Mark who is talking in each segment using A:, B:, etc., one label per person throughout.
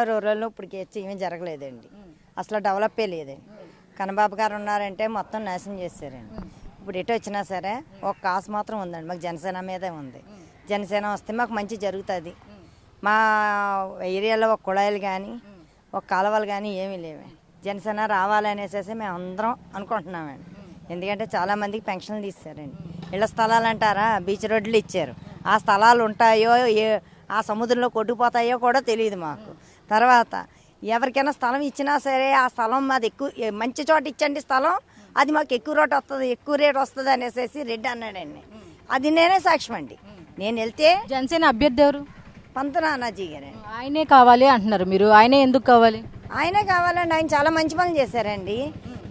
A: రూరల్లో ఇప్పటికి ఏమీ జరగలేదండి. అసలు డెవలపే లేదండి. కన్నబాబు గారు ఉన్నారంటే మొత్తం నాశనం చేశారండి. ఇప్పుడు ఎటు వచ్చినా సరే ఒక కాసు మాత్రం ఉందండి, మాకు జనసేన మీదే ఉంది. జనసేన వస్తే మాకు మంచి జరుగుతుంది. మా ఏరియాలో ఒక కుళాయిలు కానీ ఒక కాలువలు కానీ ఏమీ లేవు. జనసేన రావాలనేసి మేము అందరం అనుకుంటున్నామండి. ఎందుకంటే చాలామందికి పెన్షన్లు తీస్తారండి. ఇళ్ల స్థలాలు అంటారా, బీచ్ రోడ్లు ఇచ్చారు. ఆ స్థలాలు ఉంటాయో ఆ సముద్రంలో కొట్టుకుపోతాయో కూడా తెలియదు మాకు. తర్వాత ఎవరికైనా స్థలం ఇచ్చినా సరే ఆ స్థలం మాది ఎక్కువ మంచి చోట ఇచ్చండి స్థలం, అది మాకు ఎక్కువ రేట్ వస్తుంది అనేసి రెడ్డి అన్నాడండి. అది నేనే సాక్ష్యం అండి. నేను వెళ్తే
B: జనసేన అభ్యర్థి ఎవరు?
A: పంత నానాజీ గారండి.
B: ఆయనే కావాలి అంటున్నారు మీరు. ఆయనే ఎందుకు కావాలి?
A: ఆయనే కావాలండి. ఆయన చాలా మంచి పనులు చేశారండి.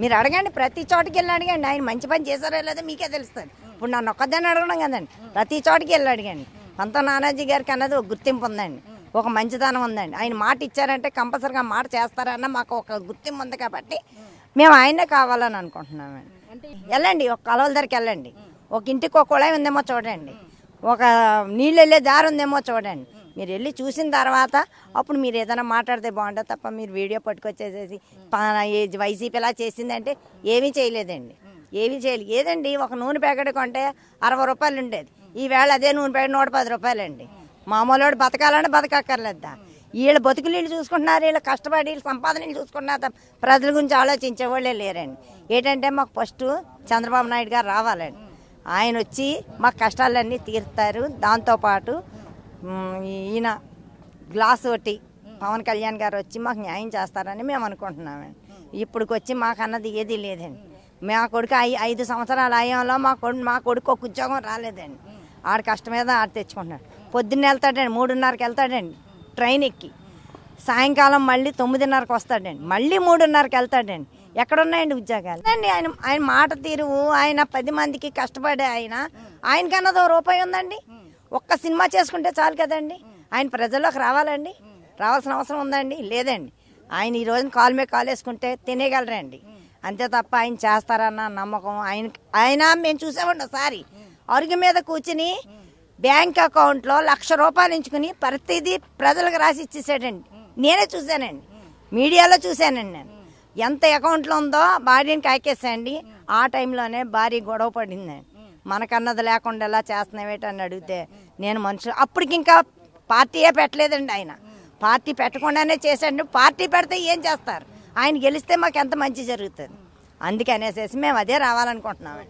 A: మీరు అడగండి, ప్రతి చోటుకి వెళ్ళి అడగండి. ఆయన మంచి పని చేశారో లేదో మీకే తెలుస్తుంది. ఇప్పుడు నన్ను ఒక్కదాన్ని అడగడం కదండి, ప్రతి చోటుకి వెళ్ళి అడగండి. పంత నానాజీ గారికి అన్నది ఒక గుర్తింపు ఉందండి, ఒక మంచితనం ఉందండి. ఆయన మాట ఇచ్చారంటే కంపల్సరిగా మాట చేస్తారన్న మాకు ఒక గుర్తింపు ఉంది. కాబట్టి మేము ఆయనే కావాలని అనుకుంటున్నామండి. వెళ్ళండి, ఒక కాలువల దగ్గరికి వెళ్ళండి, ఒక ఇంటికి ఒక కుళాయి ఉందేమో చూడండి, ఒక నీళ్ళు వెళ్ళే దారి ఉందేమో చూడండి. మీరు వెళ్ళి చూసిన తర్వాత అప్పుడు మీరు ఏదైనా మాట్లాడితే బాగుంటుంది తప్ప మీరు వీడియో పట్టుకొచ్చేసేసి వైసీపీ ఎలా చేసిందంటే ఏమీ చేయలేదండి. ఏమీ చేయలేదు. ఏదండి, ఒక నూనె ప్యాకెట్ కొంటే 60 రూపాయలు ఉండేది, ఈవేళ అదే నూనె ప్యాకెట్ 110 రూపాయలండి. మామూలు బతకాలంటే బతకక్కర్లేదా? వీళ్ళు బతుకులు వీళ్ళు చూసుకుంటున్నారు, వీళ్ళు కష్టపడి వీళ్ళు సంపాదనలు చూసుకుంటున్నారు. ప్రజల గురించి ఆలోచించే వాళ్ళే లేరండి. ఏంటంటే మాకు ఫస్ట్ చంద్రబాబు నాయుడు గారు రావాలండి. ఆయన వచ్చి మాకు కష్టాలన్నీ తీరుతారు. దాంతోపాటు ఈయన గ్లాస్ ఒకటి పవన్ కళ్యాణ్ గారు వచ్చి మాకు న్యాయం చేస్తారని మేము అనుకుంటున్నామండి. ఇప్పటికి వచ్చి మాకు అన్నది ఏదీ లేదండి. మా కొడుకు 5 సంవత్సరాల అయ్యంలో మా కొడుకు ఒక ఉద్యోగం రాలేదండి. ఆడ కష్టం మీద ఆడ తెచ్చుకుంటున్నాడు. పొద్దున్న వెళ్తాడండి, 3:30కి వెళ్తాడండి ట్రైన్ ఎక్కి, సాయంకాలం మళ్ళీ 9:30కి వస్తాడండి, మళ్ళీ 3:30కి వెళ్తాడండి. ఎక్కడున్నాయండి ఉద్యోగాలు అండి? ఆయన మాట తీరు, ఆయన 10 మందికి కష్టపడే ఆయనకన్నదో రూపాయి ఉందండి. ఒక్క సినిమా చేసుకుంటే చాలు కదండి. ఆయన ప్రజల్లోకి రావాలండి, రావాల్సిన అవసరం ఉందండి? లేదండి. ఆయన ఈ రోజున కాలు మీద కాలు వేసుకుంటే తినేయగలరండి, అంతే తప్ప ఆయన చేస్తారన్న నమ్మకం ఆయన మేము చూసామండి. ఒకసారి అరుగు మీద కూర్చుని బ్యాంక్ అకౌంట్లో 1,00,000 రూపాయలు ఎంచుకుని ప్రతిదీ ప్రజలకు రాసి ఇచ్చేసాడండి. నేనే చూశానండి, మీడియాలో చూశానండి. నేను ఎంత అకౌంట్లో ఉందో భార్యని కాకేసండి. ఆ టైంలోనే భార్య గొడవ పడిందండి. మనకన్నది లేకుండా ఎలా చేస్తున్నావేటని అడిగితే నేను మనుషులు అప్పటికి ఇంకా పార్టీయే పెట్టలేదండి. ఆయన పార్టీ పెట్టకుండానే చేశాడు. పార్టీ పెడితే ఏం చేస్తారు? ఆయన గెలిస్తే మాకు ఎంత మంచి జరుగుతుంది. అందుకనేసి మేము అదే రావాలనుకుంటున్నామండి.